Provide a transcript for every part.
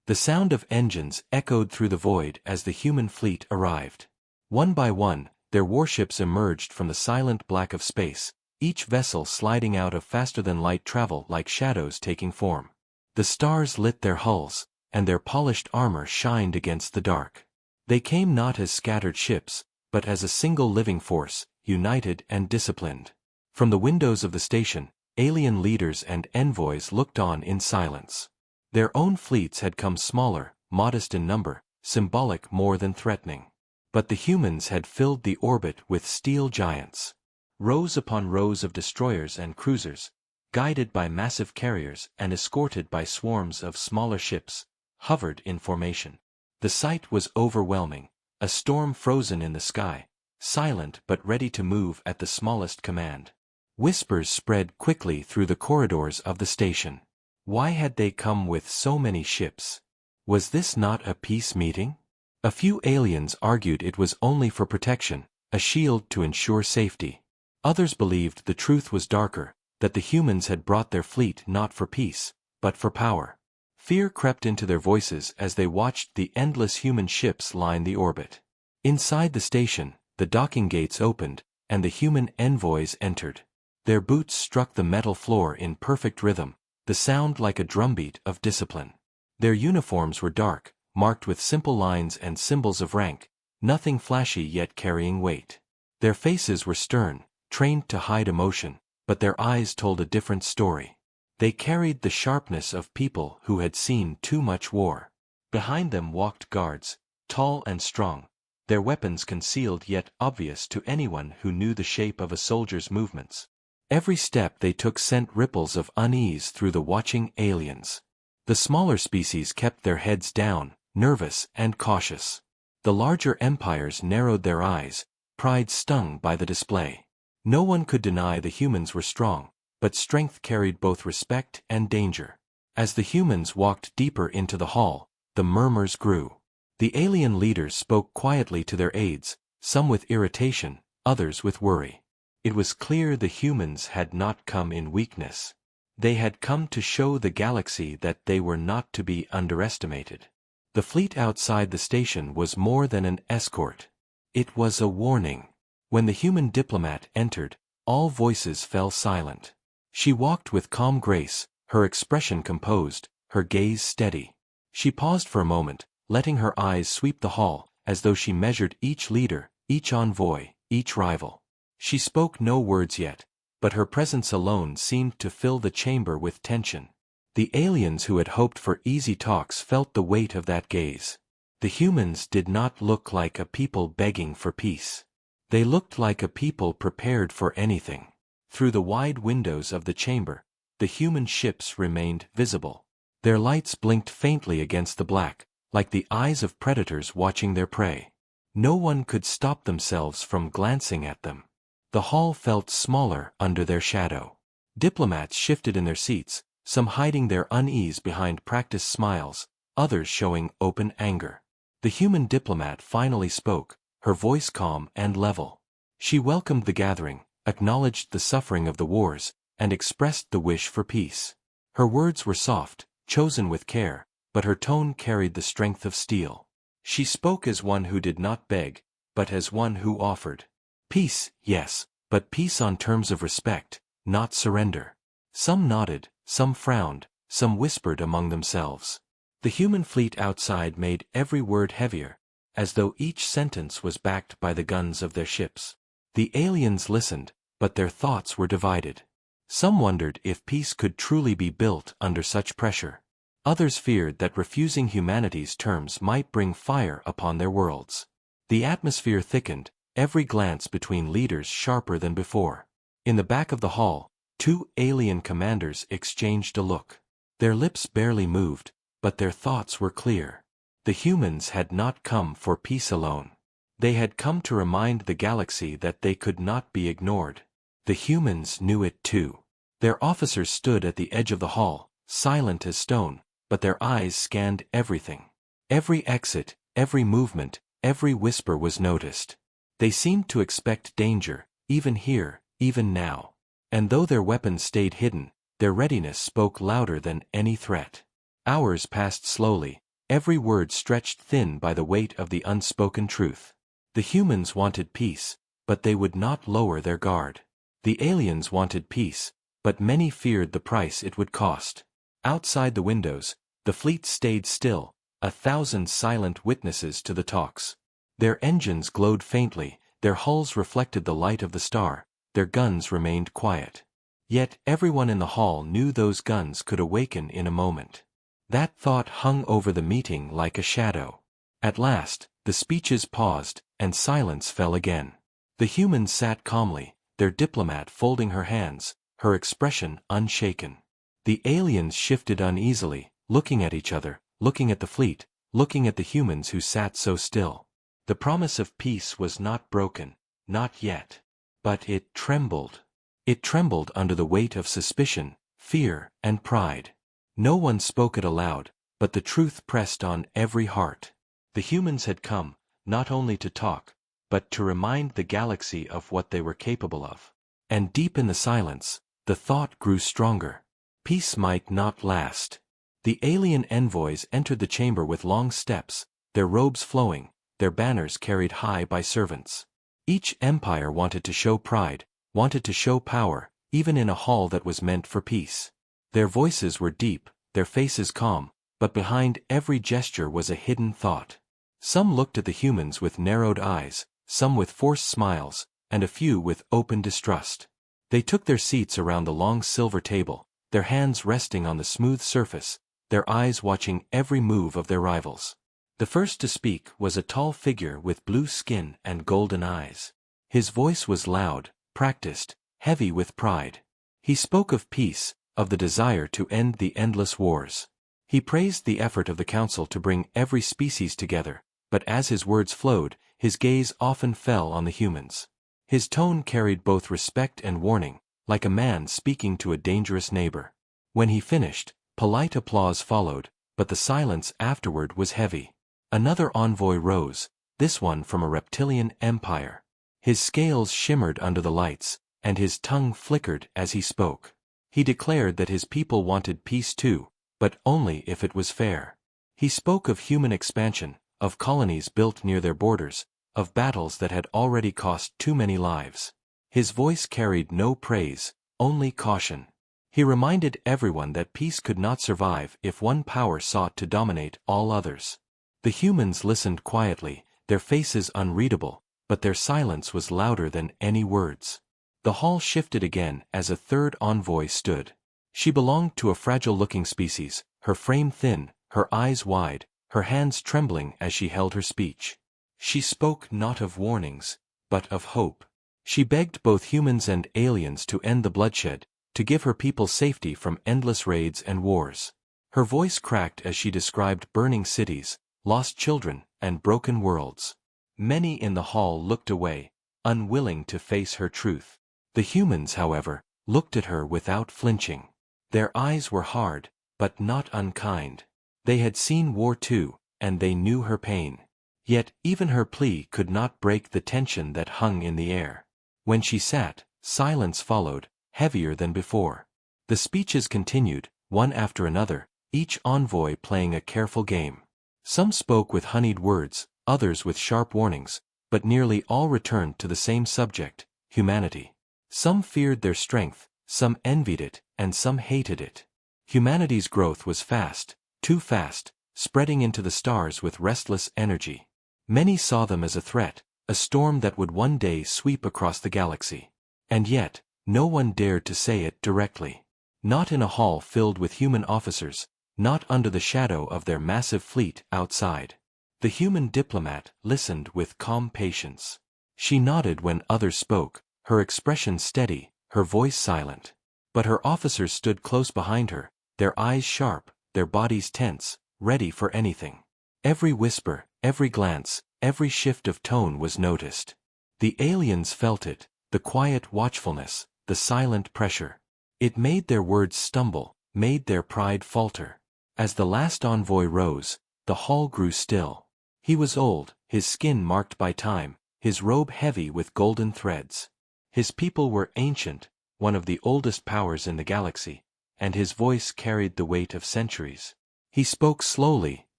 The sound of engines echoed through the void as the human fleet arrived. One by one, their warships emerged from the silent black of space, each vessel sliding out of faster-than-light travel like shadows taking form. The stars lit their hulls, and their polished armor shined against the dark. They came not as scattered ships, but as a single living force, united and disciplined. From the windows of the station, alien leaders and envoys looked on in silence. Their own fleets had come smaller, modest in number, symbolic more than threatening. But the humans had filled the orbit with steel giants. Rows upon rows of destroyers and cruisers, guided by massive carriers and escorted by swarms of smaller ships, hovered in formation. The sight was overwhelming, a storm frozen in the sky, silent but ready to move at the smallest command. Whispers spread quickly through the corridors of the station. Why had they come with so many ships? Was this not a peace meeting? A few aliens argued it was only for protection, a shield to ensure safety. Others believed the truth was darker, that the humans had brought their fleet not for peace, but for power. Fear crept into their voices as they watched the endless human ships line the orbit. Inside the station, the docking gates opened, and the human envoys entered. Their boots struck the metal floor in perfect rhythm, the sound like a drumbeat of discipline. Their uniforms were dark, marked with simple lines and symbols of rank, nothing flashy yet carrying weight. Their faces were stern, trained to hide emotion, but their eyes told a different story. They carried the sharpness of people who had seen too much war. Behind them walked guards, tall and strong, their weapons concealed yet obvious to anyone who knew the shape of a soldier's movements. Every step they took sent ripples of unease through the watching aliens. The smaller species kept their heads down, nervous and cautious. The larger empires narrowed their eyes, pride stung by the display. No one could deny the humans were strong, but strength carried both respect and danger. As the humans walked deeper into the hall, the murmurs grew. The alien leaders spoke quietly to their aides, some with irritation, others with worry. It was clear the humans had not come in weakness. They had come to show the galaxy that they were not to be underestimated. The fleet outside the station was more than an escort. It was a warning. When the human diplomat entered, all voices fell silent. She walked with calm grace, her expression composed, her gaze steady. She paused for a moment, letting her eyes sweep the hall, as though she measured each leader, each envoy, each rival. She spoke no words yet, but her presence alone seemed to fill the chamber with tension. The aliens who had hoped for easy talks felt the weight of that gaze. The humans did not look like a people begging for peace. They looked like a people prepared for anything. Through the wide windows of the chamber, the human ships remained visible. Their lights blinked faintly against the black, like the eyes of predators watching their prey. No one could stop themselves from glancing at them. The hall felt smaller under their shadow. Diplomats shifted in their seats, some hiding their unease behind practiced smiles, others showing open anger. The human diplomat finally spoke, her voice calm and level. She welcomed the gathering, acknowledged the suffering of the wars, and expressed the wish for peace. Her words were soft, chosen with care, but her tone carried the strength of steel. She spoke as one who did not beg, but as one who offered. Peace, yes, but peace on terms of respect, not surrender. Some nodded, some frowned, some whispered among themselves. The human fleet outside made every word heavier, as though each sentence was backed by the guns of their ships. The aliens listened, but their thoughts were divided. Some wondered if peace could truly be built under such pressure. Others feared that refusing humanity's terms might bring fire upon their worlds. The atmosphere thickened, every glance between leaders sharper than before. In the back of the hall, two alien commanders exchanged a look. Their lips barely moved, but their thoughts were clear. The humans had not come for peace alone. They had come to remind the galaxy that they could not be ignored. The humans knew it too. Their officers stood at the edge of the hall, silent as stone, but their eyes scanned everything. Every exit, every movement, every whisper was noticed. They seemed to expect danger, even here, even now. And though their weapons stayed hidden, their readiness spoke louder than any threat. Hours passed slowly, every word stretched thin by the weight of the unspoken truth. The humans wanted peace, but they would not lower their guard. The aliens wanted peace, but many feared the price it would cost. Outside the windows, the fleet stayed still, 1,000 silent witnesses to the talks. Their engines glowed faintly, their hulls reflected the light of the star, their guns remained quiet. Yet everyone in the hall knew those guns could awaken in a moment. That thought hung over the meeting like a shadow. At last, the speeches paused, and silence fell again. The humans sat calmly, their diplomat folding her hands, her expression unshaken. The aliens shifted uneasily, looking at each other, looking at the fleet, looking at the humans who sat so still. The promise of peace was not broken, not yet. But it trembled. It trembled under the weight of suspicion, fear, and pride. No one spoke it aloud, but the truth pressed on every heart. The humans had come, not only to talk, but to remind the galaxy of what they were capable of. And deep in the silence, the thought grew stronger. Peace might not last. The alien envoys entered the chamber with long steps, their robes flowing, their banners carried high by servants. Each empire wanted to show pride, wanted to show power, even in a hall that was meant for peace. Their voices were deep, their faces calm, but behind every gesture was a hidden thought. Some looked at the humans with narrowed eyes, some with forced smiles, and a few with open distrust. They took their seats around the long silver table, their hands resting on the smooth surface, their eyes watching every move of their rivals. The first to speak was a tall figure with blue skin and golden eyes. His voice was loud, practiced, heavy with pride. He spoke of peace, of the desire to end the endless wars. He praised the effort of the council to bring every species together, but as his words flowed, his gaze often fell on the humans. His tone carried both respect and warning, like a man speaking to a dangerous neighbor. When he finished, polite applause followed, but the silence afterward was heavy. Another envoy rose, this one from a reptilian empire. His scales shimmered under the lights, and his tongue flickered as he spoke. He declared that his people wanted peace too, but only if it was fair. He spoke of human expansion, of colonies built near their borders, of battles that had already cost too many lives. His voice carried no praise, only caution. He reminded everyone that peace could not survive if one power sought to dominate all others. The humans listened quietly, their faces unreadable, but their silence was louder than any words. The hall shifted again as a third envoy stood. She belonged to a fragile-looking species, her frame thin, her eyes wide, her hands trembling as she held her speech. She spoke not of warnings, but of hope. She begged both humans and aliens to end the bloodshed, to give her people safety from endless raids and wars. Her voice cracked as she described burning cities, lost children, and broken worlds. Many in the hall looked away, unwilling to face her truth. The humans, however, looked at her without flinching. Their eyes were hard, but not unkind. They had seen war too, and they knew her pain. Yet even her plea could not break the tension that hung in the air. When she sat, silence followed, heavier than before. The speeches continued, one after another, each envoy playing a careful game. Some spoke with honeyed words, others with sharp warnings, but nearly all returned to the same subject, humanity. Some feared their strength, some envied it, and some hated it. Humanity's growth was fast, too fast, spreading into the stars with restless energy. Many saw them as a threat, a storm that would one day sweep across the galaxy. And yet, no one dared to say it directly. Not in a hall filled with human officers, not under the shadow of their massive fleet outside. The human diplomat listened with calm patience. She nodded when others spoke, her expression steady, her voice silent. But her officers stood close behind her, their eyes sharp, their bodies tense, ready for anything. Every whisper, every glance, every shift of tone was noticed. The aliens felt it, the quiet watchfulness, the silent pressure. It made their words stumble, made their pride falter. As the last envoy rose, the hall grew still. He was old, his skin marked by time, his robe heavy with golden threads. His people were ancient, one of the oldest powers in the galaxy, and his voice carried the weight of centuries. He spoke slowly,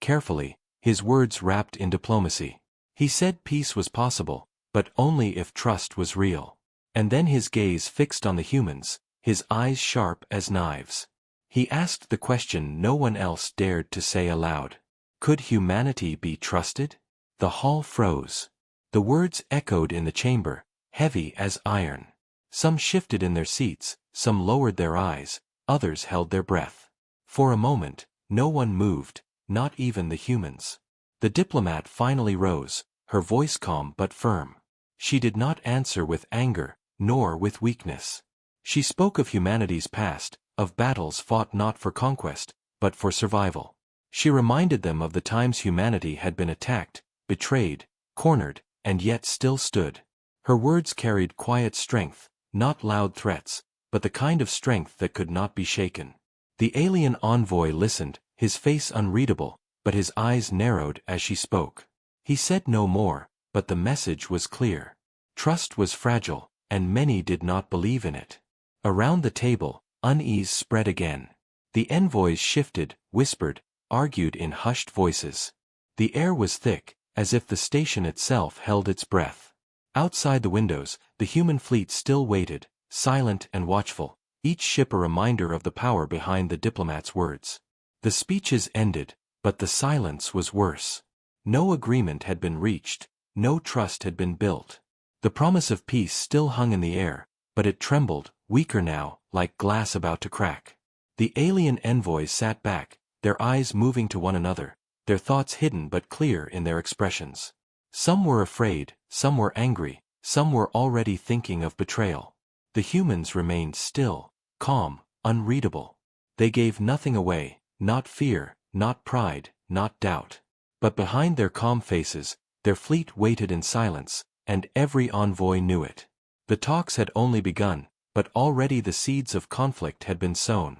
carefully, his words wrapped in diplomacy. He said peace was possible, but only if trust was real. And then his gaze fixed on the humans, his eyes sharp as knives. He asked the question no one else dared to say aloud. Could humanity be trusted? The hall froze. The words echoed in the chamber, heavy as iron. Some shifted in their seats, some lowered their eyes, others held their breath. For a moment, no one moved, not even the humans. The diplomat finally rose, her voice calm but firm. She did not answer with anger, nor with weakness. She spoke of humanity's past, of battles fought not for conquest, but for survival. She reminded them of the times humanity had been attacked, betrayed, cornered, and yet still stood. Her words carried quiet strength, not loud threats, but the kind of strength that could not be shaken. The alien envoy listened, his face unreadable, but his eyes narrowed as she spoke. He said no more, but the message was clear. Trust was fragile, and many did not believe in it. Around the table, unease spread again. The envoys shifted, whispered, argued in hushed voices. The air was thick, as if the station itself held its breath. Outside the windows, the human fleet still waited, silent and watchful, each ship a reminder of the power behind the diplomat's words. The speeches ended, but the silence was worse. No agreement had been reached, no trust had been built. The promise of peace still hung in the air, but it trembled, weaker now, like glass about to crack. The alien envoys sat back, their eyes moving to one another, their thoughts hidden but clear in their expressions. Some were afraid, some were angry, some were already thinking of betrayal. The humans remained still, calm, unreadable. They gave nothing away, not fear, not pride, not doubt. But behind their calm faces, their fleet waited in silence, and every envoy knew it. The talks had only begun, but already the seeds of conflict had been sown.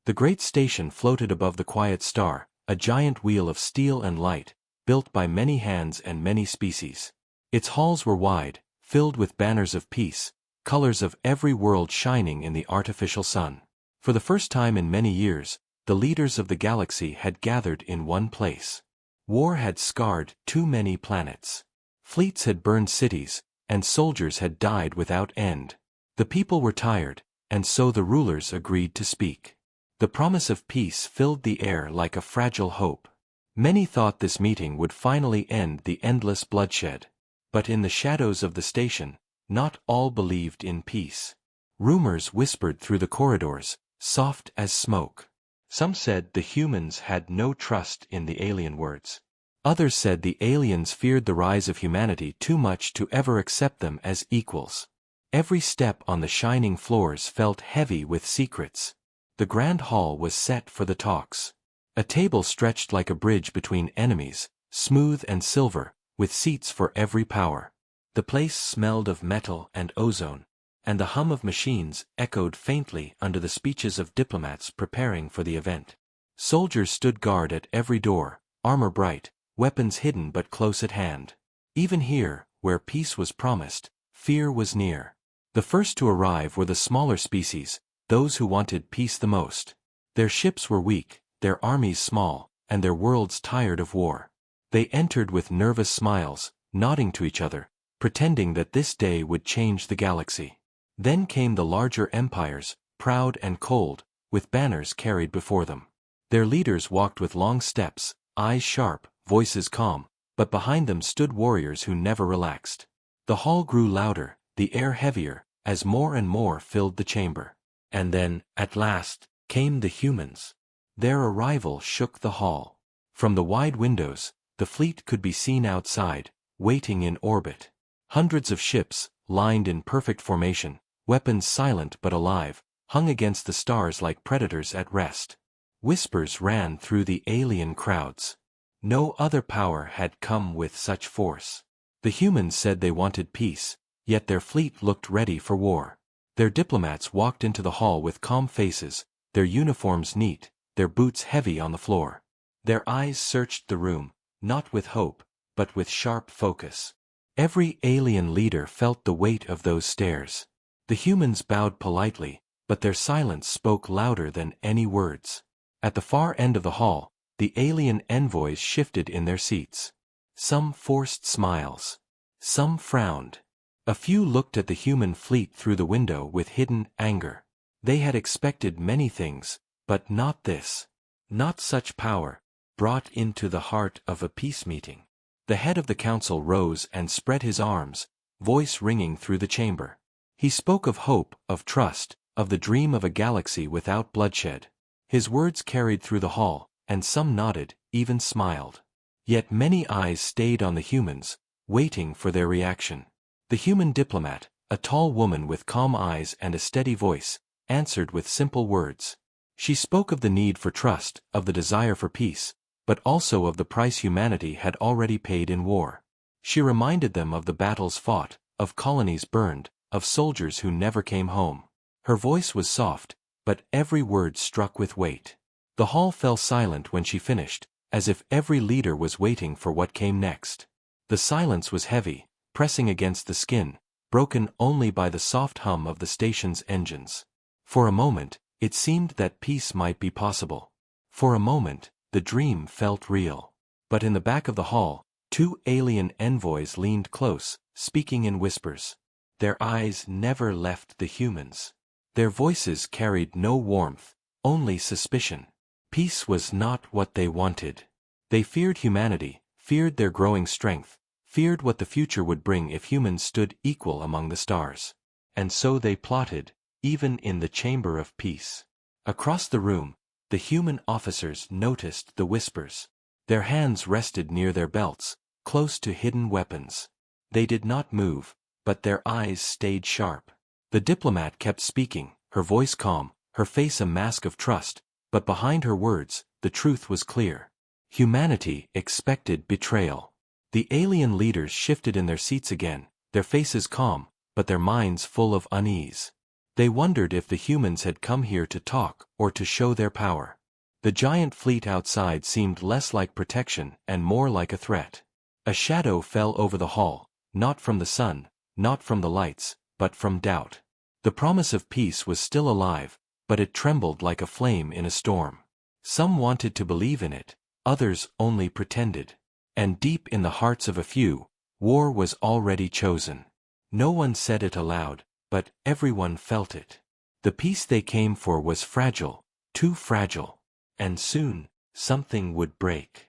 The great station floated above the quiet star, a giant wheel of steel and light, built by many hands and many species. Its halls were wide, filled with banners of peace, colors of every world shining in the artificial sun. For the first time in many years, the leaders of the galaxy had gathered in one place. War had scarred too many planets. Fleets had burned cities, and soldiers had died without end. The people were tired, and so the rulers agreed to speak. The promise of peace filled the air like a fragile hope. Many thought this meeting would finally end the endless bloodshed. But in the shadows of the station, not all believed in peace. Rumors whispered through the corridors, soft as smoke. Some said the humans had no trust in the alien words. Others said the aliens feared the rise of humanity too much to ever accept them as equals. Every step on the shining floors felt heavy with secrets. The grand hall was set for the talks. A table stretched like a bridge between enemies, smooth and silver, with seats for every power. The place smelled of metal and ozone, and the hum of machines echoed faintly under the speeches of diplomats preparing for the event. Soldiers stood guard at every door, armor bright, weapons hidden but close at hand. Even here, where peace was promised, fear was near. The first to arrive were the smaller species, those who wanted peace the most. Their ships were weak, their armies small, and their worlds tired of war. They entered with nervous smiles, nodding to each other, pretending that this day would change the galaxy. Then came the larger empires, proud and cold, with banners carried before them. Their leaders walked with long steps, eyes sharp, voices calm, but behind them stood warriors who never relaxed. The hall grew louder, the air heavier, as more and more filled the chamber. And then, at last, came the humans. Their arrival shook the hall. From the wide windows, the fleet could be seen outside, waiting in orbit. Hundreds of ships, lined in perfect formation, weapons silent but alive, hung against the stars like predators at rest. Whispers ran through the alien crowds. No other power had come with such force. The humans said they wanted peace, yet their fleet looked ready for war. Their diplomats walked into the hall with calm faces, their uniforms neat, their boots heavy on the floor. Their eyes searched the room, not with hope, but with sharp focus. Every alien leader felt the weight of those stares. The humans bowed politely, but their silence spoke louder than any words. At the far end of the hall, the alien envoys shifted in their seats. Some forced smiles. Some frowned. A few looked at the human fleet through the window with hidden anger. They had expected many things, but not this. Not such power, brought into the heart of a peace meeting. The head of the council rose and spread his arms, voice ringing through the chamber. He spoke of hope, of trust, of the dream of a galaxy without bloodshed. His words carried through the hall, and some nodded, even smiled. Yet many eyes stayed on the humans, waiting for their reaction. The human diplomat, a tall woman with calm eyes and a steady voice, answered with simple words. She spoke of the need for trust, of the desire for peace, but also of the price humanity had already paid in war. She reminded them of the battles fought, of colonies burned, of soldiers who never came home. Her voice was soft, but every word struck with weight. The hall fell silent when she finished, as if every leader was waiting for what came next. The silence was heavy, pressing against the skin, broken only by the soft hum of the station's engines. For a moment, it seemed that peace might be possible. For a moment, the dream felt real. But in the back of the hall, two alien envoys leaned close, speaking in whispers. Their eyes never left the humans. Their voices carried no warmth, only suspicion. Peace was not what they wanted. They feared humanity, feared their growing strength, feared what the future would bring if humans stood equal among the stars. And so they plotted, even in the chamber of peace. Across the room, the human officers noticed the whispers. Their hands rested near their belts, close to hidden weapons. They did not move, but their eyes stayed sharp. The diplomat kept speaking, her voice calm, her face a mask of trust, but behind her words, the truth was clear. Humanity expected betrayal. The alien leaders shifted in their seats again, their faces calm, but their minds full of unease. They wondered if the humans had come here to talk or to show their power. The giant fleet outside seemed less like protection and more like a threat. A shadow fell over the hall, not from the sun, not from the lights, but from doubt. The promise of peace was still alive, but it trembled like a flame in a storm. Some wanted to believe in it, others only pretended. And deep in the hearts of a few, war was already chosen. No one said it aloud, but everyone felt it. The peace they came for was fragile, too fragile. And soon, something would break.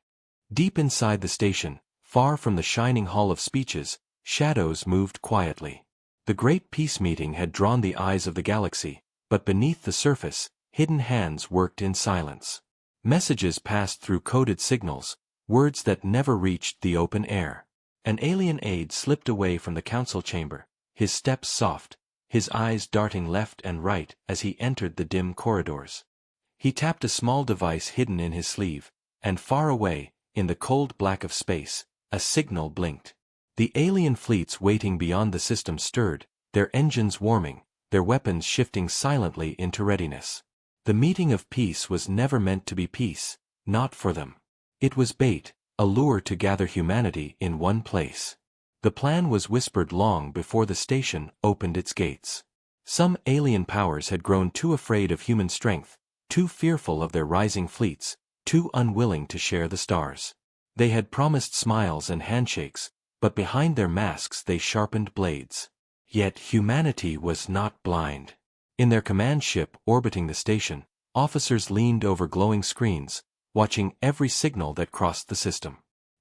Deep inside the station, far from the shining hall of speeches, shadows moved quietly. The great peace meeting had drawn the eyes of the galaxy, but beneath the surface, hidden hands worked in silence. Messages passed through coded signals, words that never reached the open air. An alien aide slipped away from the council chamber, his steps soft, his eyes darting left and right as he entered the dim corridors. He tapped a small device hidden in his sleeve, and far away, in the cold black of space, a signal blinked. The alien fleets waiting beyond the system stirred, their engines warming, their weapons shifting silently into readiness. The meeting of peace was never meant to be peace, not for them. It was bait, a lure to gather humanity in one place. The plan was whispered long before the station opened its gates. Some alien powers had grown too afraid of human strength, too fearful of their rising fleets, too unwilling to share the stars. They had promised smiles and handshakes, but behind their masks they sharpened blades. Yet humanity was not blind. In their command ship orbiting the station, officers leaned over glowing screens, watching every signal that crossed the system.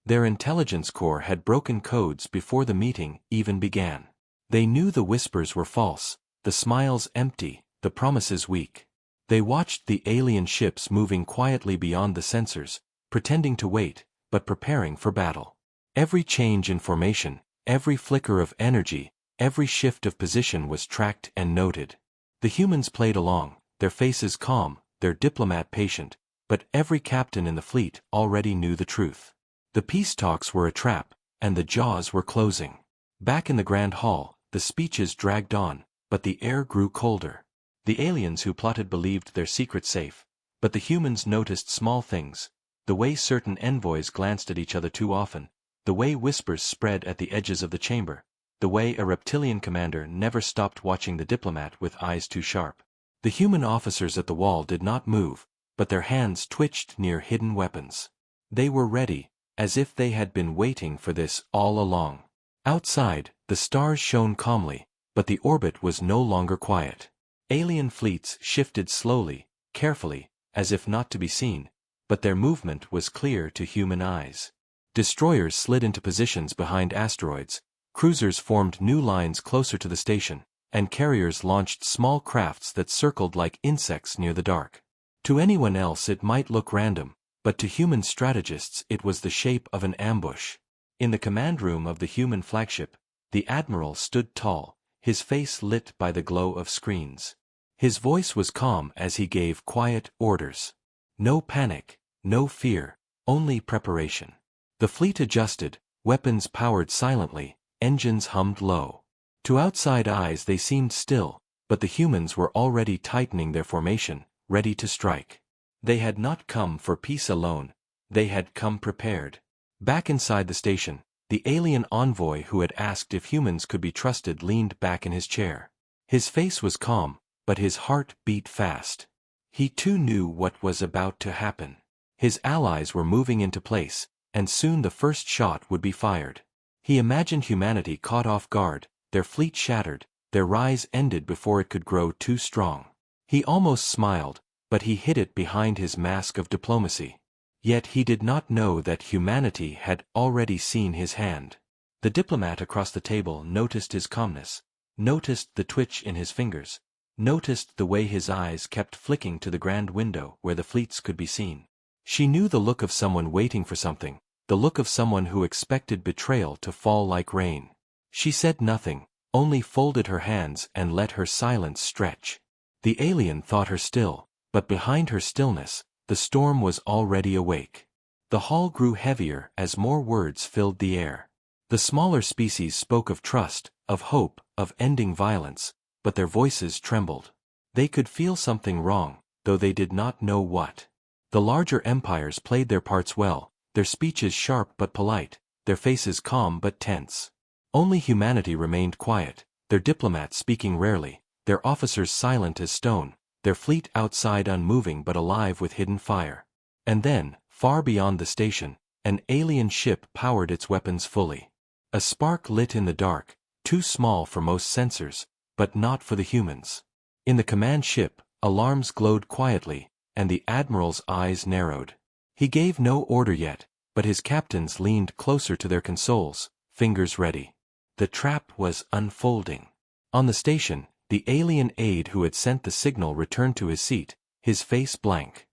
Their intelligence corps had broken codes before the meeting even began. They knew the whispers were false, the smiles empty, the promises weak. They watched the alien ships moving quietly beyond the sensors, pretending to wait, but preparing for battle. Every change in formation, every flicker of energy, every shift of position was tracked and noted. The humans played along, their faces calm, their diplomat patient, but every captain in the fleet already knew the truth. The peace talks were a trap, and the jaws were closing. Back in the grand hall, the speeches dragged on, but the air grew colder. The aliens who plotted believed their secret safe, but the humans noticed small things, the way certain envoys glanced at each other too often, the way whispers spread at the edges of the chamber, the way a reptilian commander never stopped watching the diplomat with eyes too sharp. The human officers at the wall did not move, but their hands twitched near hidden weapons. They were ready, as if they had been waiting for this all along. Outside, the stars shone calmly, but the orbit was no longer quiet. Alien fleets shifted slowly, carefully, as if not to be seen, but their movement was clear to human eyes. Destroyers slid into positions behind asteroids, cruisers formed new lines closer to the station, and carriers launched small crafts that circled like insects near the dark. To anyone else it might look random, but to human strategists it was the shape of an ambush. In the command room of the human flagship, the admiral stood tall, his face lit by the glow of screens. His voice was calm as he gave quiet orders. No panic, no fear, only preparation. The fleet adjusted, weapons powered silently, engines hummed low. To outside eyes they seemed still, but the humans were already tightening their formation, ready to strike. They had not come for peace alone, they had come prepared. Back inside the station, the alien envoy who had asked if humans could be trusted leaned back in his chair. His face was calm, but his heart beat fast. He too knew what was about to happen. His allies were moving into place, and soon the first shot would be fired. He imagined humanity caught off guard, their fleet shattered, their rise ended before it could grow too strong. He almost smiled, but he hid it behind his mask of diplomacy. Yet he did not know that humanity had already seen his hand. The diplomat across the table noticed his calmness, noticed the twitch in his fingers, noticed the way his eyes kept flicking to the grand window where the fleets could be seen. She knew the look of someone waiting for something, the look of someone who expected betrayal to fall like rain. She said nothing, only folded her hands and let her silence stretch. The alien thought her still, but behind her stillness, the storm was already awake. The hall grew heavier as more words filled the air. The smaller species spoke of trust, of hope, of ending violence, but their voices trembled. They could feel something wrong, though they did not know what. The larger empires played their parts well, their speeches sharp but polite, their faces calm but tense. Only humanity remained quiet, their diplomats speaking rarely, their officers silent as stone, their fleet outside unmoving but alive with hidden fire. And then, far beyond the station, an alien ship powered its weapons fully. A spark lit in the dark, too small for most sensors, but not for the humans. In the command ship, alarms glowed quietly, and the admiral's eyes narrowed. He gave no order yet, but his captains leaned closer to their consoles, fingers ready. The trap was unfolding. On the station, the alien aide who had sent the signal returned to his seat, his face blank.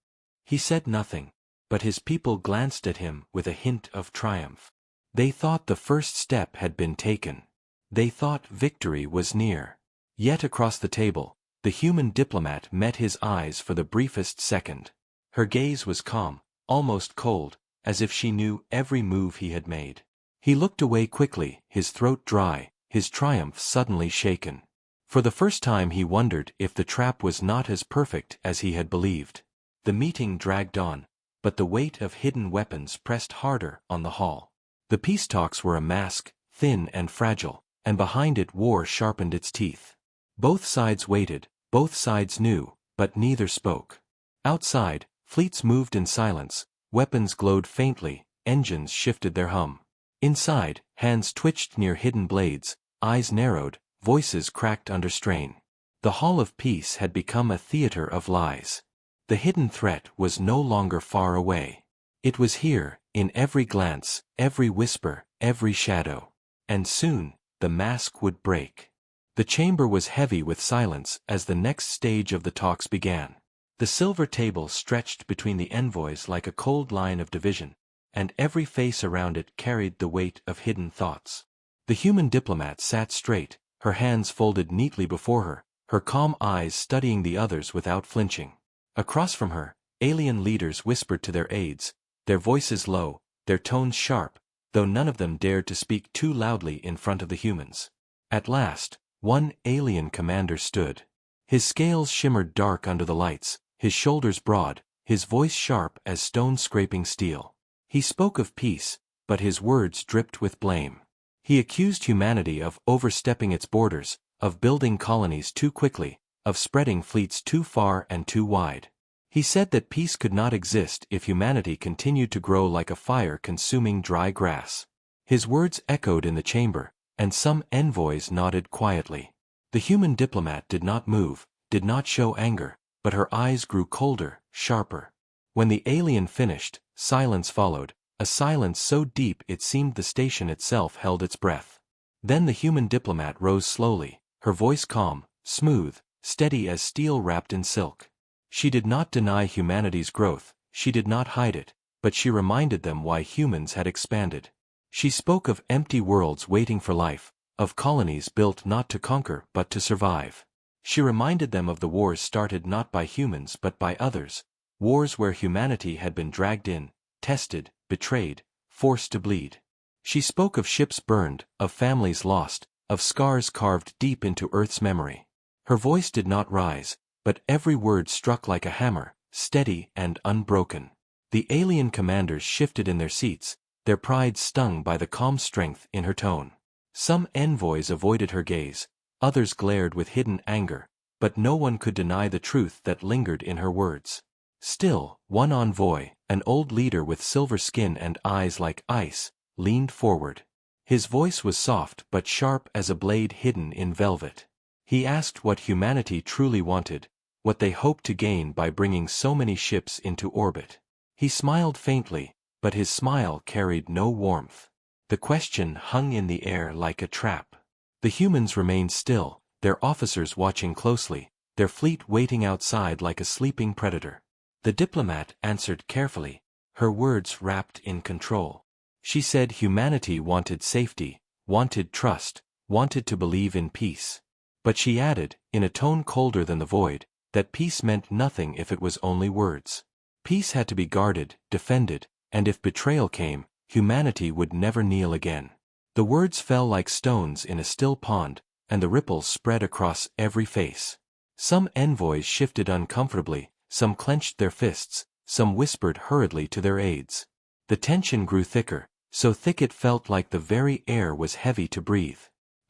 He said nothing, but his people glanced at him with a hint of triumph. They thought the first step had been taken. They thought victory was near. Yet across the table, the human diplomat met his eyes for the briefest second. Her gaze was calm, almost cold, as if she knew every move he had made. He looked away quickly, his throat dry, his triumph suddenly shaken. For the first time he wondered if the trap was not as perfect as he had believed. The meeting dragged on, but the weight of hidden weapons pressed harder on the hall. The peace talks were a mask, thin and fragile, and behind it war sharpened its teeth. Both sides waited, both sides knew, but neither spoke. Outside, fleets moved in silence, weapons glowed faintly, engines shifted their hum. Inside, hands twitched near hidden blades, eyes narrowed, voices cracked under strain. The Hall of Peace had become a theater of lies. The hidden threat was no longer far away. It was here, in every glance, every whisper, every shadow. And soon, the mask would break. The chamber was heavy with silence as the next stage of the talks began. The silver table stretched between the envoys like a cold line of division, and every face around it carried the weight of hidden thoughts. The human diplomat sat straight, her hands folded neatly before her, her calm eyes studying the others without flinching. Across from her, alien leaders whispered to their aides, their voices low, their tones sharp, though none of them dared to speak too loudly in front of the humans. At last, one alien commander stood. His scales shimmered dark under the lights, his shoulders broad, his voice sharp as stone scraping steel. He spoke of peace, but his words dripped with blame. He accused humanity of overstepping its borders, of building colonies too quickly, of spreading fleets too far and too wide. He said that peace could not exist if humanity continued to grow like a fire consuming dry grass. His words echoed in the chamber, and some envoys nodded quietly. The human diplomat did not move, did not show anger, but her eyes grew colder, sharper. When the alien finished, silence followed, a silence so deep it seemed the station itself held its breath. Then the human diplomat rose slowly, her voice calm, smooth, steady as steel wrapped in silk. She did not deny humanity's growth, she did not hide it, but she reminded them why humans had expanded. She spoke of empty worlds waiting for life, of colonies built not to conquer but to survive. She reminded them of the wars started not by humans but by others, wars where humanity had been dragged in, tested, betrayed, forced to bleed. She spoke of ships burned, of families lost, of scars carved deep into Earth's memory. Her voice did not rise, but every word struck like a hammer, steady and unbroken. The alien commanders shifted in their seats, their pride stung by the calm strength in her tone. Some envoys avoided her gaze, others glared with hidden anger, but no one could deny the truth that lingered in her words. Still, one envoy, an old leader with silver skin and eyes like ice, leaned forward. His voice was soft but sharp as a blade hidden in velvet. He asked what humanity truly wanted, what they hoped to gain by bringing so many ships into orbit. He smiled faintly, but his smile carried no warmth. The question hung in the air like a trap. The humans remained still, their officers watching closely, their fleet waiting outside like a sleeping predator. The diplomat answered carefully, her words wrapped in control. She said humanity wanted safety, wanted trust, wanted to believe in peace. But she added, in a tone colder than the void, that peace meant nothing if it was only words. Peace had to be guarded, defended, and if betrayal came, humanity would never kneel again. The words fell like stones in a still pond, and the ripples spread across every face. Some envoys shifted uncomfortably, some clenched their fists, some whispered hurriedly to their aides. The tension grew thicker, so thick it felt like the very air was heavy to breathe.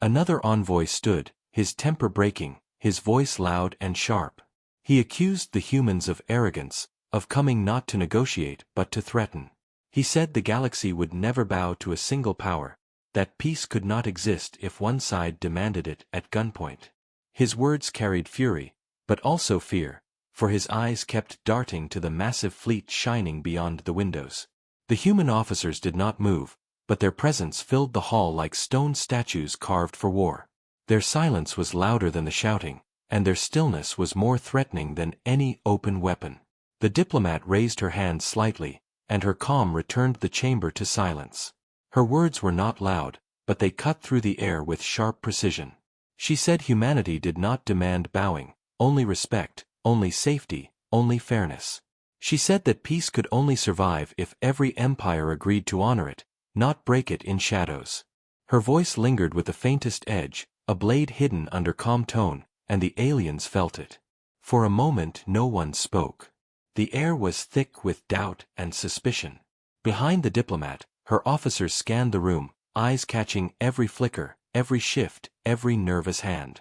Another envoy stood, his temper breaking, his voice loud and sharp. He accused the humans of arrogance, of coming not to negotiate but to threaten. He said the galaxy would never bow to a single power, that peace could not exist if one side demanded it at gunpoint. His words carried fury, but also fear, for his eyes kept darting to the massive fleet shining beyond the windows. The human officers did not move, but their presence filled the hall like stone statues carved for war. Their silence was louder than the shouting, and their stillness was more threatening than any open weapon. The diplomat raised her hand slightly, and her calm returned the chamber to silence. Her words were not loud, but they cut through the air with sharp precision. She said humanity did not demand bowing, only respect, only safety, only fairness. She said that peace could only survive if every empire agreed to honor it, not break it in shadows. Her voice lingered with the faintest edge, a blade hidden under calm tone, and the aliens felt it. For a moment no one spoke. The air was thick with doubt and suspicion. Behind the diplomat, her officers scanned the room, eyes catching every flicker, every shift, every nervous hand.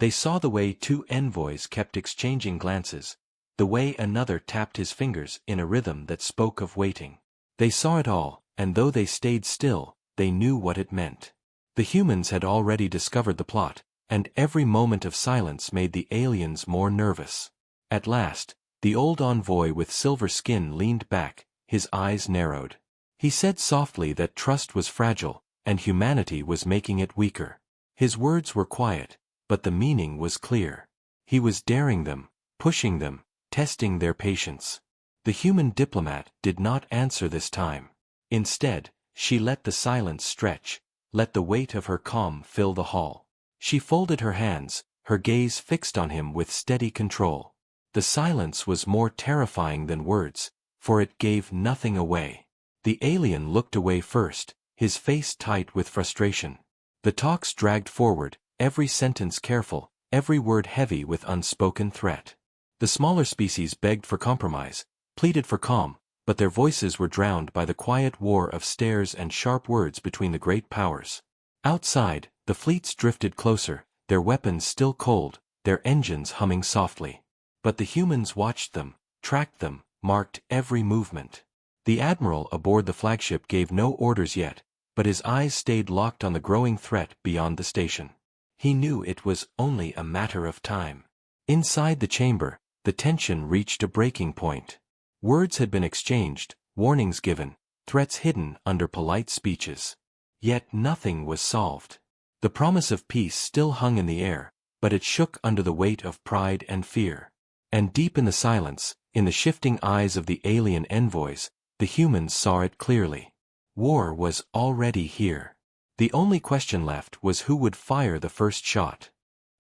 They saw the way two envoys kept exchanging glances, the way another tapped his fingers in a rhythm that spoke of waiting. They saw it all, and though they stayed still, they knew what it meant. The humans had already discovered the plot, and every moment of silence made the aliens more nervous. At last, the old envoy with silver skin leaned back, his eyes narrowed. He said softly that trust was fragile, and humanity was making it weaker. His words were quiet, but the meaning was clear. He was daring them, pushing them, testing their patience. The human diplomat did not answer this time. Instead, she let the silence stretch, let the weight of her calm fill the hall. She folded her hands, her gaze fixed on him with steady control. The silence was more terrifying than words, for it gave nothing away. The alien looked away first, his face tight with frustration. The talks dragged forward, every sentence careful, every word heavy with unspoken threat. The smaller species begged for compromise, pleaded for calm, but their voices were drowned by the quiet war of stares and sharp words between the great powers. Outside, the fleets drifted closer, their weapons still cold, their engines humming softly. But the humans watched them, tracked them, marked every movement. The admiral aboard the flagship gave no orders yet, but his eyes stayed locked on the growing threat beyond the station. He knew it was only a matter of time. Inside the chamber, the tension reached a breaking point. Words had been exchanged, warnings given, threats hidden under polite speeches. Yet nothing was solved. The promise of peace still hung in the air, but it shook under the weight of pride and fear. And deep in the silence, in the shifting eyes of the alien envoys, the humans saw it clearly. War was already here. The only question left was who would fire the first shot.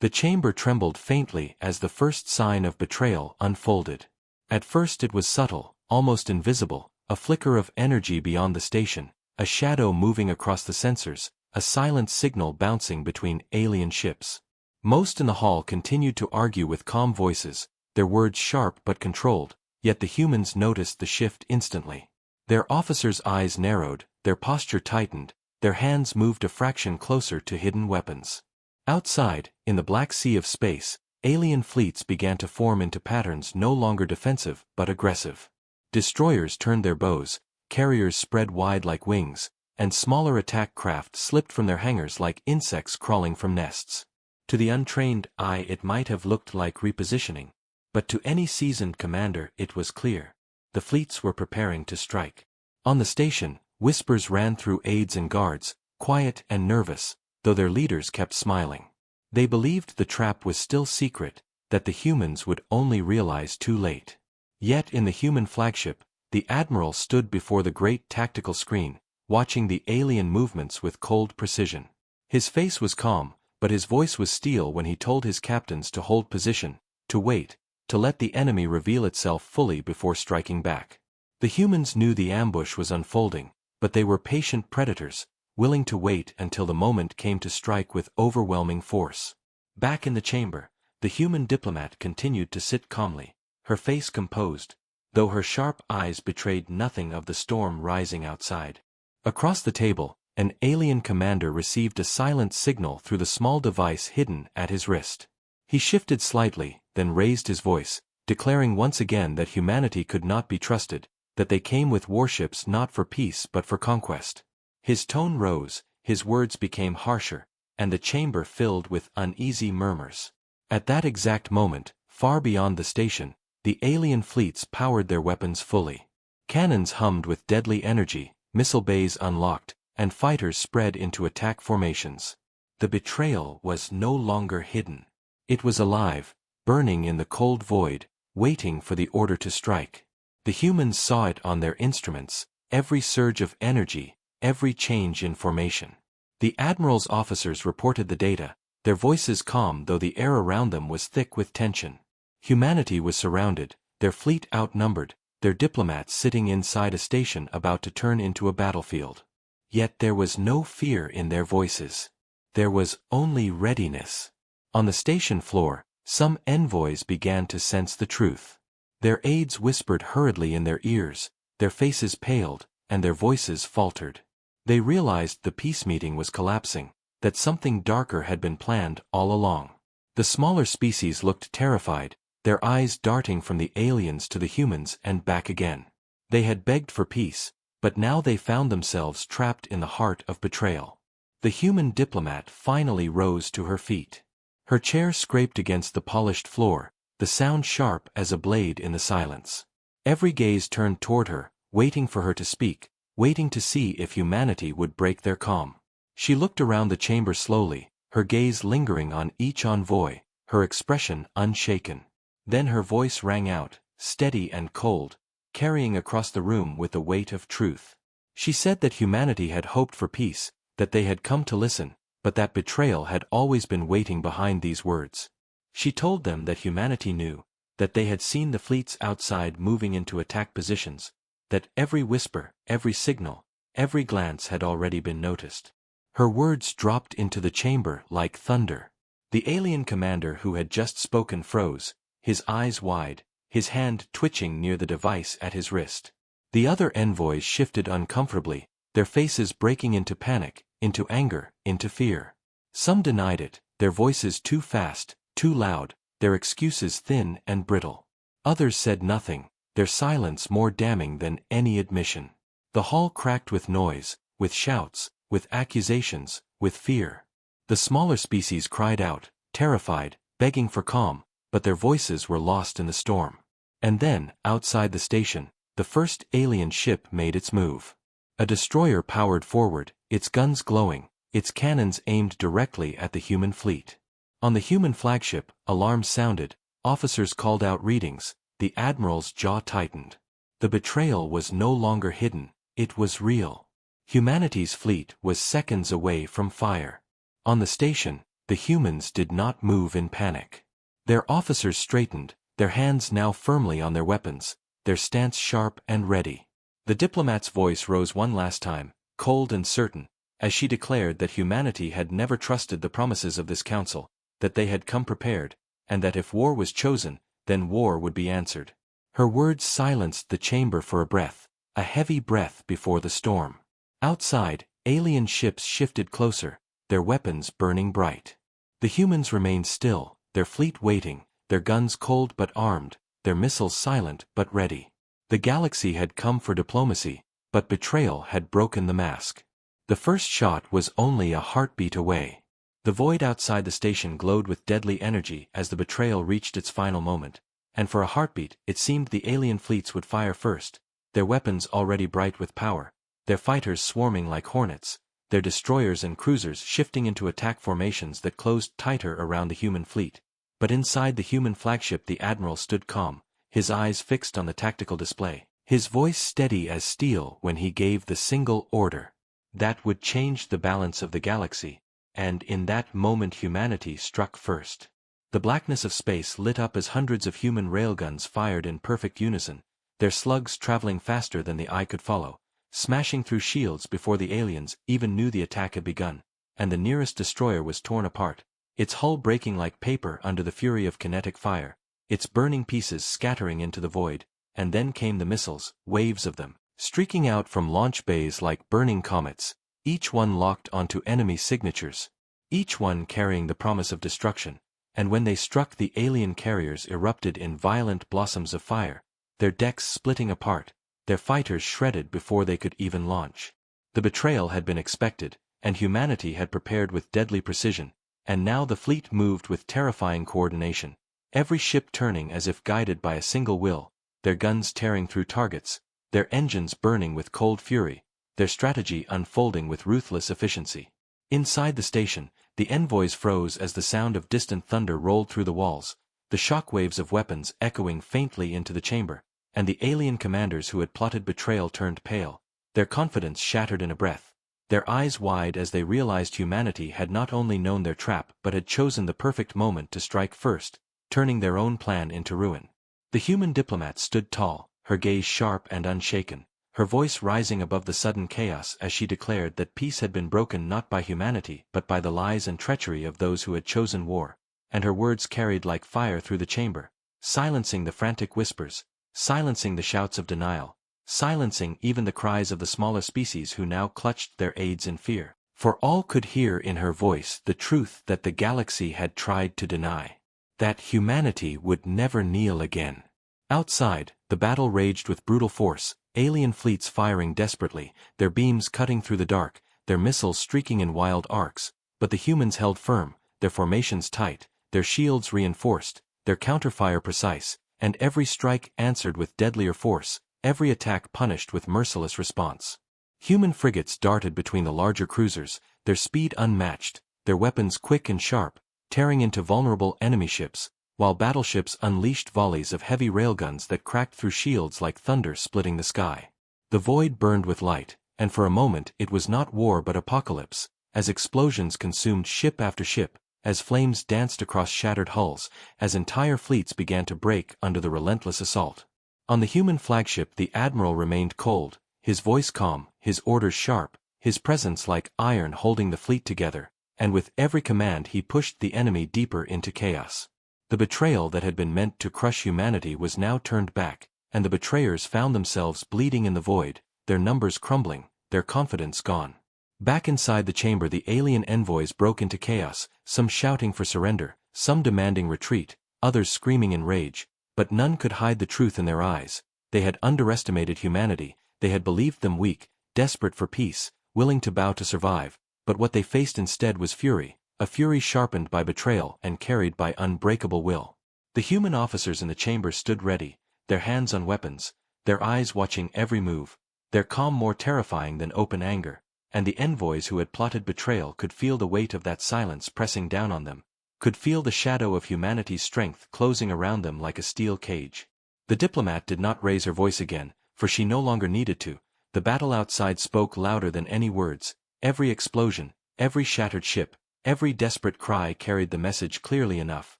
The chamber trembled faintly as the first sign of betrayal unfolded. At first it was subtle, almost invisible, a flicker of energy beyond the station, a shadow moving across the sensors, a silent signal bouncing between alien ships. Most in the hall continued to argue with calm voices, their words sharp but controlled, yet the humans noticed the shift instantly. Their officers' eyes narrowed, their posture tightened, their hands moved a fraction closer to hidden weapons. Outside, in the black sea of space, alien fleets began to form into patterns no longer defensive but aggressive. Destroyers turned their bows, carriers spread wide like wings, and smaller attack craft slipped from their hangars like insects crawling from nests. To the untrained eye it might have looked like repositioning, but to any seasoned commander it was clear. The fleets were preparing to strike. On the station, whispers ran through aides and guards, quiet and nervous, though their leaders kept smiling. They believed the trap was still secret, that the humans would only realize too late. Yet in the human flagship, the admiral stood before the great tactical screen, watching the alien movements with cold precision. His face was calm, but his voice was steel when he told his captains to hold position, to wait, to let the enemy reveal itself fully before striking back. The humans knew the ambush was unfolding, but they were patient predators, willing to wait until the moment came to strike with overwhelming force. Back in the chamber, the human diplomat continued to sit calmly, her face composed, though her sharp eyes betrayed nothing of the storm rising outside. Across the table, an alien commander received a silent signal through the small device hidden at his wrist. He shifted slightly, then raised his voice, declaring once again that humanity could not be trusted, that they came with warships not for peace but for conquest. His tone rose, his words became harsher, and the chamber filled with uneasy murmurs. At that exact moment, far beyond the station, the alien fleets powered their weapons fully. Cannons hummed with deadly energy, missile bays unlocked, and fighters spread into attack formations. The betrayal was no longer hidden. It was alive, burning in the cold void, waiting for the order to strike. The humans saw it on their instruments, every surge of energy, every change in formation. The admiral's officers reported the data, their voices calm though the air around them was thick with tension. Humanity was surrounded, their fleet outnumbered, their diplomats sitting inside a station about to turn into a battlefield. Yet there was no fear in their voices. There was only readiness. On the station floor, some envoys began to sense the truth. Their aides whispered hurriedly in their ears, their faces paled, and their voices faltered. They realized the peace meeting was collapsing, that something darker had been planned all along. The smaller species looked terrified, their eyes darting from the aliens to the humans and back again. They had begged for peace, but now they found themselves trapped in the heart of betrayal. The human diplomat finally rose to her feet. Her chair scraped against the polished floor, the sound sharp as a blade in the silence. Every gaze turned toward her, waiting for her to speak, waiting to see if humanity would break their calm. She looked around the chamber slowly, her gaze lingering on each envoy, her expression unshaken. Then her voice rang out, steady and cold, carrying across the room with the weight of truth. She said that humanity had hoped for peace, that they had come to listen, but that betrayal had always been waiting behind these words. She told them that humanity knew, that they had seen the fleets outside moving into attack positions, that every whisper, every signal, every glance had already been noticed. Her words dropped into the chamber like thunder. The alien commander who had just spoken froze, his eyes wide, his hand twitching near the device at his wrist. The other envoys shifted uncomfortably, their faces breaking into panic, into anger, into fear. Some denied it, their voices too fast, too loud, their excuses thin and brittle. Others said nothing, their silence more damning than any admission. The hall cracked with noise, with shouts, with accusations, with fear. The smaller species cried out, terrified, begging for calm, but their voices were lost in the storm. And then, outside the station, the first alien ship made its move. A destroyer powered forward, its guns glowing, its cannons aimed directly at the human fleet. On the human flagship, alarms sounded, officers called out readings, the admiral's jaw tightened. The betrayal was no longer hidden, it was real. Humanity's fleet was seconds away from fire. On the station, the humans did not move in panic. Their officers straightened, their hands now firmly on their weapons, their stance sharp and ready. The diplomat's voice rose one last time, cold and certain, as she declared that humanity had never trusted the promises of this council, that they had come prepared, and that if war was chosen, then war would be answered. Her words silenced the chamber for a breath, a heavy breath before the storm. Outside, alien ships shifted closer, their weapons burning bright. The humans remained still, their fleet waiting, their guns cold but armed, their missiles silent but ready. The galaxy had come for diplomacy, but betrayal had broken the mask. The first shot was only a heartbeat away. The void outside the station glowed with deadly energy as the betrayal reached its final moment, and for a heartbeat it seemed the alien fleets would fire first, their weapons already bright with power, their fighters swarming like hornets, their destroyers and cruisers shifting into attack formations that closed tighter around the human fleet. But inside the human flagship the admiral stood calm, his eyes fixed on the tactical display, his voice steady as steel when he gave the single order that would change the balance of the galaxy, and in that moment humanity struck first. The blackness of space lit up as hundreds of human railguns fired in perfect unison, their slugs traveling faster than the eye could follow, smashing through shields before the aliens even knew the attack had begun, and the nearest destroyer was torn apart, its hull breaking like paper under the fury of kinetic fire, its burning pieces scattering into the void. And then came the missiles, waves of them, streaking out from launch bays like burning comets, each one locked onto enemy signatures, each one carrying the promise of destruction, and when they struck the alien carriers erupted in violent blossoms of fire, their decks splitting apart, their fighters shredded before they could even launch. The betrayal had been expected, and humanity had prepared with deadly precision, and now the fleet moved with terrifying coordination, every ship turning as if guided by a single will, their guns tearing through targets, their engines burning with cold fury, their strategy unfolding with ruthless efficiency. Inside the station, the envoys froze as the sound of distant thunder rolled through the walls, the shockwaves of weapons echoing faintly into the chamber, and the alien commanders who had plotted betrayal turned pale, their confidence shattered in a breath, their eyes wide as they realized humanity had not only known their trap but had chosen the perfect moment to strike first, turning their own plan into ruin. The human diplomat stood tall, her gaze sharp and unshaken, her voice rising above the sudden chaos as she declared that peace had been broken not by humanity but by the lies and treachery of those who had chosen war, and her words carried like fire through the chamber, silencing the frantic whispers, silencing the shouts of denial, silencing even the cries of the smaller species who now clutched their aids in fear, for all could hear in her voice the truth that the galaxy had tried to deny. That humanity would never kneel again. Outside, the battle raged with brutal force, alien fleets firing desperately, their beams cutting through the dark, their missiles streaking in wild arcs, but the humans held firm, their formations tight, their shields reinforced, their counterfire precise, and every strike answered with deadlier force, every attack punished with merciless response. Human frigates darted between the larger cruisers, their speed unmatched, their weapons quick and sharp, tearing into vulnerable enemy ships, while battleships unleashed volleys of heavy railguns that cracked through shields like thunder splitting the sky. The void burned with light, and for a moment it was not war but apocalypse, as explosions consumed ship after ship, as flames danced across shattered hulls, as entire fleets began to break under the relentless assault. On the human flagship the admiral remained cold, his voice calm, his orders sharp, his presence like iron holding the fleet together, and with every command he pushed the enemy deeper into chaos. The betrayal that had been meant to crush humanity was now turned back, and the betrayers found themselves bleeding in the void, their numbers crumbling, their confidence gone. Back inside the chamber, the alien envoys broke into chaos, some shouting for surrender, some demanding retreat, others screaming in rage, but none could hide the truth in their eyes. They had underestimated humanity, they had believed them weak, desperate for peace, willing to bow to survive, but what they faced instead was fury, a fury sharpened by betrayal and carried by unbreakable will. The human officers in the chamber stood ready, their hands on weapons, their eyes watching every move, their calm more terrifying than open anger, and the envoys who had plotted betrayal could feel the weight of that silence pressing down on them, could feel the shadow of humanity's strength closing around them like a steel cage. The diplomat did not raise her voice again, for she no longer needed to. The battle outside spoke louder than any words. Every explosion, every shattered ship, every desperate cry carried the message clearly enough,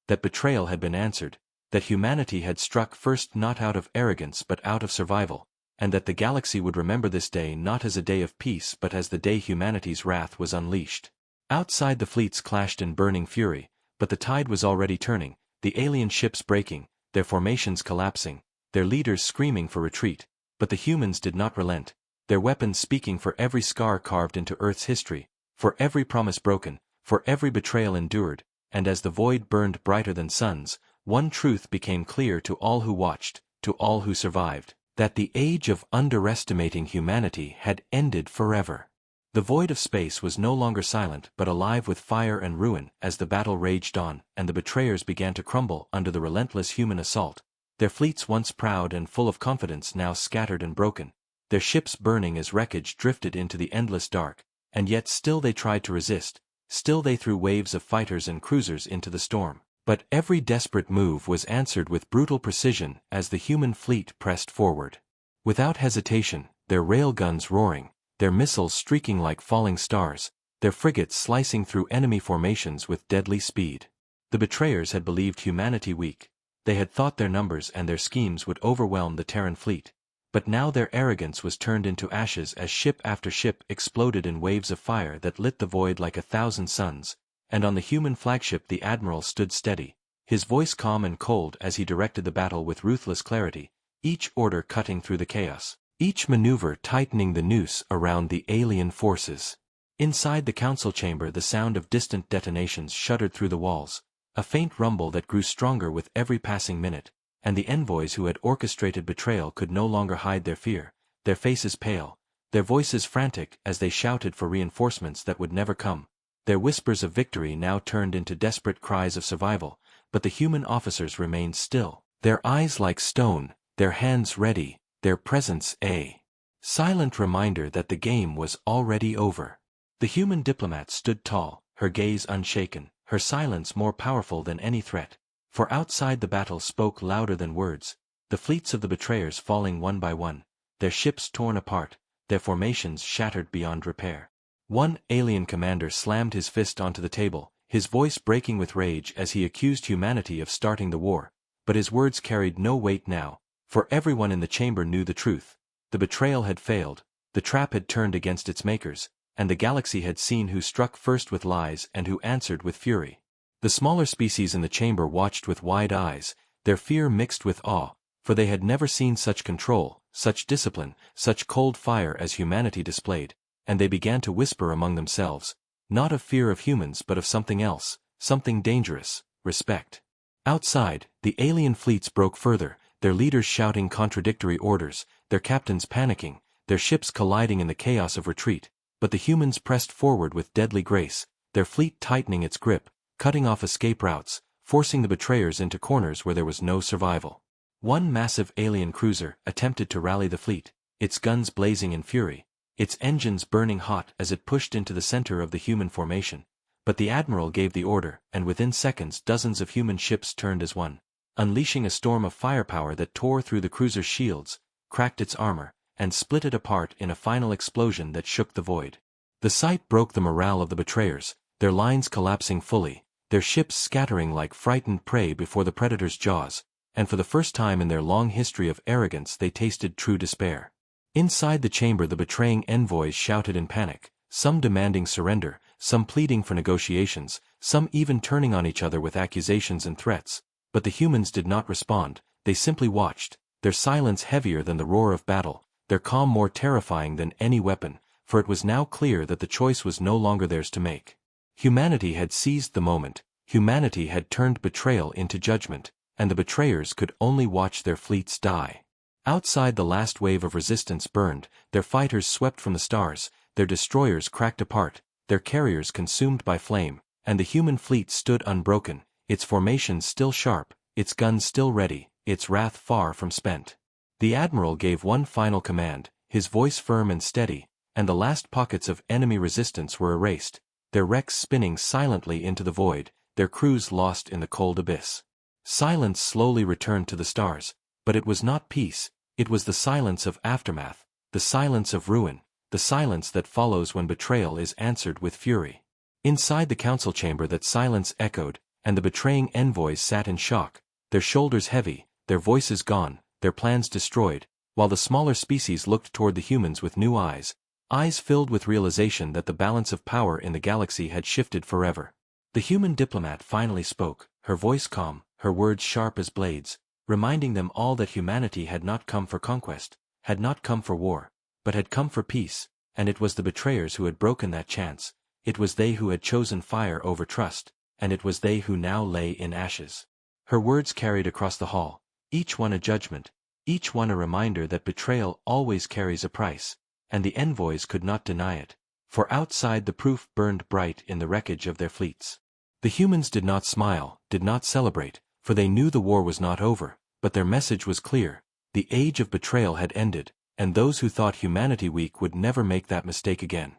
that betrayal had been answered, that humanity had struck first not out of arrogance but out of survival, and that the galaxy would remember this day not as a day of peace but as the day humanity's wrath was unleashed. Outside the fleets clashed in burning fury, but the tide was already turning, the alien ships breaking, their formations collapsing, their leaders screaming for retreat, but the humans did not relent, their weapons speaking for every scar carved into Earth's history, for every promise broken, for every betrayal endured, and as the void burned brighter than suns, one truth became clear to all who watched, to all who survived, that the age of underestimating humanity had ended forever. The void of space was no longer silent but alive with fire and ruin as the battle raged on, and the betrayers began to crumble under the relentless human assault, their fleets once proud and full of confidence now scattered and broken, their ships burning as wreckage drifted into the endless dark, and yet still they tried to resist, still they threw waves of fighters and cruisers into the storm. But every desperate move was answered with brutal precision as the human fleet pressed forward. Without hesitation, their railguns roaring, their missiles streaking like falling stars, their frigates slicing through enemy formations with deadly speed. The betrayers had believed humanity weak. They had thought their numbers and their schemes would overwhelm the Terran fleet. But now their arrogance was turned into ashes as ship after ship exploded in waves of fire that lit the void like 1,000 suns. And on the human flagship the admiral stood steady, his voice calm and cold as he directed the battle with ruthless clarity, each order cutting through the chaos, each maneuver tightening the noose around the alien forces. Inside the council chamber the sound of distant detonations shuddered through the walls, a faint rumble that grew stronger with every passing minute, and the envoys who had orchestrated betrayal could no longer hide their fear, their faces pale, their voices frantic as they shouted for reinforcements that would never come. Their whispers of victory now turned into desperate cries of survival, but the human officers remained still, their eyes like stone, their hands ready, their presence a silent reminder that the game was already over. The human diplomat stood tall, her gaze unshaken, her silence more powerful than any threat, for outside the battle spoke louder than words, the fleets of the betrayers falling one by one, their ships torn apart, their formations shattered beyond repair. One alien commander slammed his fist onto the table, his voice breaking with rage as he accused humanity of starting the war, but his words carried no weight now, for everyone in the chamber knew the truth. The betrayal had failed, the trap had turned against its makers, and the galaxy had seen who struck first with lies and who answered with fury. The smaller species in the chamber watched with wide eyes, their fear mixed with awe, for they had never seen such control, such discipline, such cold fire as humanity displayed. And they began to whisper among themselves, not of fear of humans but of something else, something dangerous, respect. Outside, the alien fleets broke further, their leaders shouting contradictory orders, their captains panicking, their ships colliding in the chaos of retreat, but the humans pressed forward with deadly grace, their fleet tightening its grip, cutting off escape routes, forcing the betrayers into corners where there was no survival. One massive alien cruiser attempted to rally the fleet, its guns blazing in fury, its engines burning hot as it pushed into the center of the human formation, but the admiral gave the order, and within seconds dozens of human ships turned as one, unleashing a storm of firepower that tore through the cruiser's shields, cracked its armor, and split it apart in a final explosion that shook the void. The sight broke the morale of the betrayers, their lines collapsing fully, their ships scattering like frightened prey before the predator's jaws, and for the first time in their long history of arrogance they tasted true despair. Inside the chamber the betraying envoys shouted in panic, some demanding surrender, some pleading for negotiations, some even turning on each other with accusations and threats, but the humans did not respond, they simply watched, their silence heavier than the roar of battle, their calm more terrifying than any weapon, for it was now clear that the choice was no longer theirs to make. Humanity had seized the moment, humanity had turned betrayal into judgment, and the betrayers could only watch their fleets die. Outside, the last wave of resistance burned, their fighters swept from the stars, their destroyers cracked apart, their carriers consumed by flame, and the human fleet stood unbroken, its formations still sharp, its guns still ready, its wrath far from spent. The admiral gave one final command, his voice firm and steady, and the last pockets of enemy resistance were erased, their wrecks spinning silently into the void, their crews lost in the cold abyss. Silence slowly returned to the stars, but it was not peace, it was the silence of aftermath, the silence of ruin, the silence that follows when betrayal is answered with fury. Inside the council chamber that silence echoed, and the betraying envoys sat in shock, their shoulders heavy, their voices gone, their plans destroyed, while the smaller species looked toward the humans with new eyes, eyes filled with realization that the balance of power in the galaxy had shifted forever. The human diplomat finally spoke, her voice calm, her words sharp as blades, reminding them all that humanity had not come for conquest, had not come for war, but had come for peace, and it was the betrayers who had broken that chance, it was they who had chosen fire over trust, and it was they who now lay in ashes. Her words carried across the hall, each one a judgment, each one a reminder that betrayal always carries a price, and the envoys could not deny it, for outside the proof burned bright in the wreckage of their fleets. The humans did not smile, did not celebrate, for they knew the war was not over, but their message was clear, the age of betrayal had ended, and those who thought humanity weak would never make that mistake again.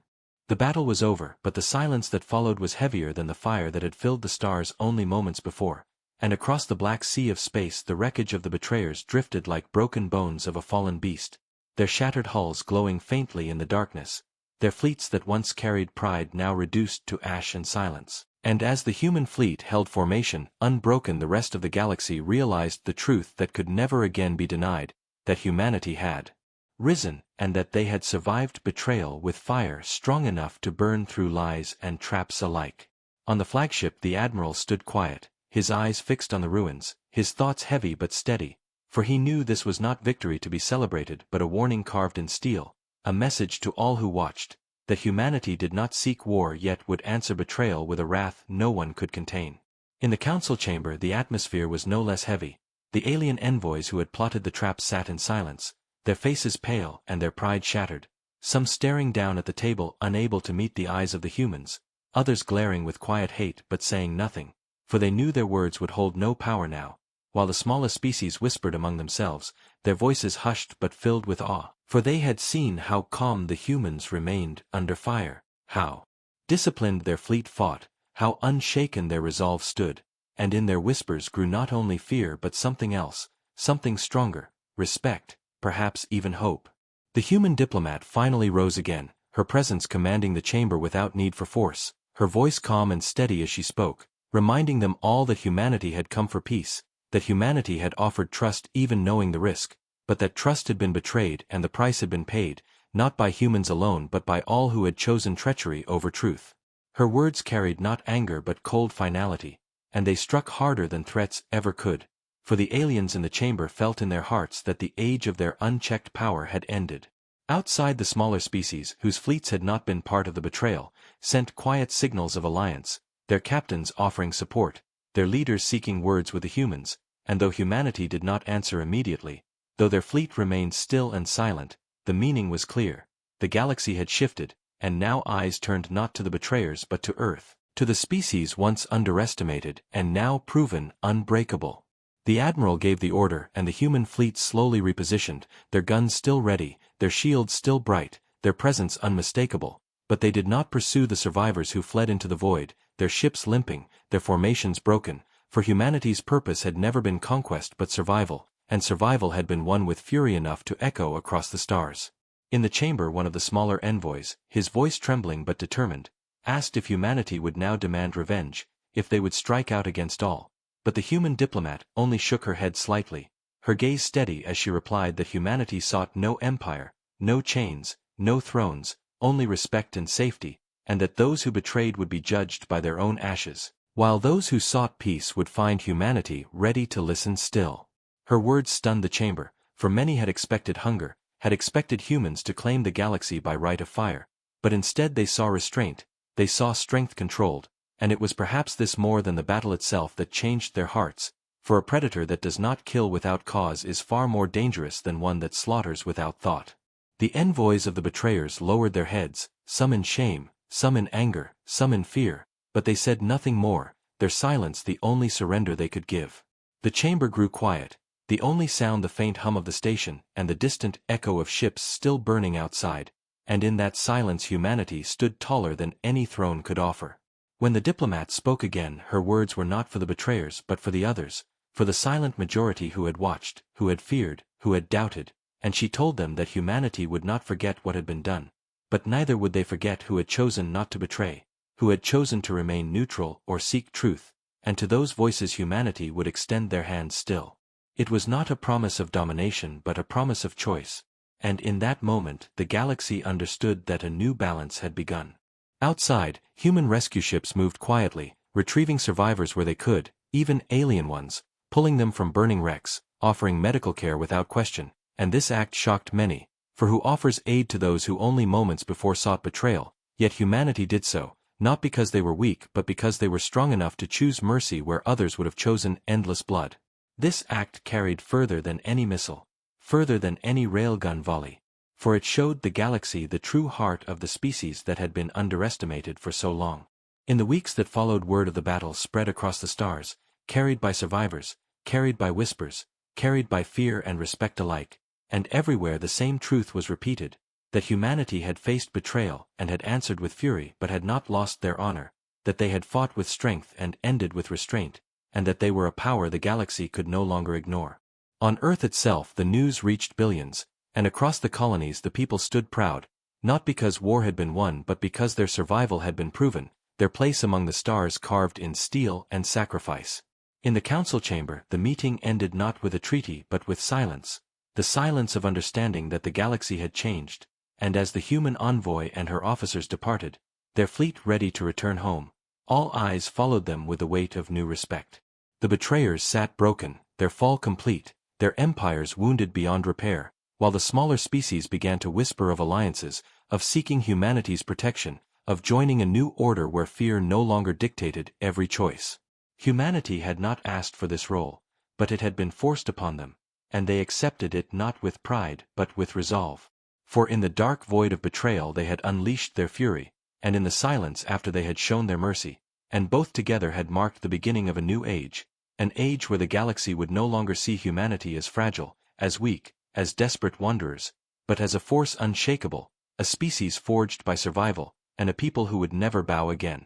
The battle was over, but the silence that followed was heavier than the fire that had filled the stars only moments before, and across the black sea of space the wreckage of the betrayers drifted like broken bones of a fallen beast, their shattered hulls glowing faintly in the darkness, their fleets that once carried pride now reduced to ash and silence. And as the human fleet held formation, unbroken, the rest of the galaxy realized the truth that could never again be denied, that humanity had risen, and that they had survived betrayal with fire strong enough to burn through lies and traps alike. On the flagship the admiral stood quiet, his eyes fixed on the ruins, his thoughts heavy but steady, for he knew this was not victory to be celebrated but a warning carved in steel, a message to all who watched, that humanity did not seek war yet would answer betrayal with a wrath no one could contain. In the council chamber the atmosphere was no less heavy, the alien envoys who had plotted the trap sat in silence, their faces pale and their pride shattered, some staring down at the table unable to meet the eyes of the humans, others glaring with quiet hate but saying nothing, for they knew their words would hold no power now, while the smallest species whispered among themselves, their voices hushed but filled with awe, for they had seen how calm the humans remained under fire, how disciplined their fleet fought, how unshaken their resolve stood, and in their whispers grew not only fear but something else, something stronger, respect, perhaps even hope. The human diplomat finally rose again, her presence commanding the chamber without need for force, her voice calm and steady as she spoke, reminding them all that humanity had come for peace, that humanity had offered trust even knowing the risk, but that trust had been betrayed and the price had been paid, not by humans alone but by all who had chosen treachery over truth. Her words carried not anger but cold finality, and they struck harder than threats ever could, for the aliens in the chamber felt in their hearts that the age of their unchecked power had ended. Outside, the smaller species, whose fleets had not been part of the betrayal, sent quiet signals of alliance, their captains offering support, their leaders seeking words with the humans, and though humanity did not answer immediately, though their fleet remained still and silent, the meaning was clear. The galaxy had shifted, and now eyes turned not to the betrayers but to Earth, to the species once underestimated and now proven unbreakable. The admiral gave the order and the human fleet slowly repositioned, their guns still ready, their shields still bright, their presence unmistakable, but they did not pursue the survivors who fled into the void, their ships limping, their formations broken, for humanity's purpose had never been conquest but survival, and survival had been won with fury enough to echo across the stars. In the chamber one of the smaller envoys, his voice trembling but determined, asked if humanity would now demand revenge, if they would strike out against all. But the human diplomat only shook her head slightly, her gaze steady as she replied that humanity sought no empire, no chains, no thrones, only respect and safety, and that those who betrayed would be judged by their own ashes, while those who sought peace would find humanity ready to listen still. Her words stunned the chamber, for many had expected hunger, had expected humans to claim the galaxy by right of fire, But instead they saw restraint, they saw strength controlled, and it was perhaps this more than the battle itself that changed their hearts, for a predator that does not kill without cause is far more dangerous than one that slaughters without thought. The envoys of the betrayers lowered their heads, some in shame, some in anger, some in fear, but they said nothing more, their silence the only surrender they could give. The chamber grew quiet, the only sound the faint hum of the station and the distant echo of ships still burning outside, and in that silence humanity stood taller than any throne could offer. When the diplomat spoke again, her words were not for the betrayers but for the others, for the silent majority who had watched, who had feared, who had doubted, and she told them that humanity would not forget what had been done, but neither would they forget who had chosen not to betray, who had chosen to remain neutral or seek truth, and to those voices humanity would extend their hands still. It was not a promise of domination but a promise of choice, and in that moment the galaxy understood that a new balance had begun. Outside, human rescue ships moved quietly, retrieving survivors where they could, even alien ones, pulling them from burning wrecks, offering medical care without question, and this act shocked many, for who offers aid to those who only moments before sought betrayal, yet humanity did so, not because they were weak but because they were strong enough to choose mercy where others would have chosen endless blood. This act carried further than any missile, further than any railgun volley, for it showed the galaxy the true heart of the species that had been underestimated for so long. In the weeks that followed, word of the battle spread across the stars, carried by survivors, carried by whispers, carried by fear and respect alike, and everywhere the same truth was repeated, that humanity had faced betrayal and had answered with fury but had not lost their honor, that they had fought with strength and ended with restraint, and that they were a power the galaxy could no longer ignore. On Earth itself the news reached billions, and across the colonies the people stood proud, not because war had been won but because their survival had been proven, their place among the stars carved in steel and sacrifice. In the council chamber the meeting ended not with a treaty but with silence, the silence of understanding that the galaxy had changed, and as the human envoy and her officers departed, their fleet ready to return home, all eyes followed them with the weight of new respect. The betrayers sat broken, their fall complete, their empires wounded beyond repair, while the smaller species began to whisper of alliances, of seeking humanity's protection, of joining a new order where fear no longer dictated every choice. Humanity had not asked for this role, but it had been forced upon them, and they accepted it not with pride but with resolve. For in the dark void of betrayal they had unleashed their fury, and in the silence after they had shown their mercy, and both together had marked the beginning of a new age, an age where the galaxy would no longer see humanity as fragile, as weak, as desperate wanderers, but as a force unshakable, a species forged by survival, and a people who would never bow again.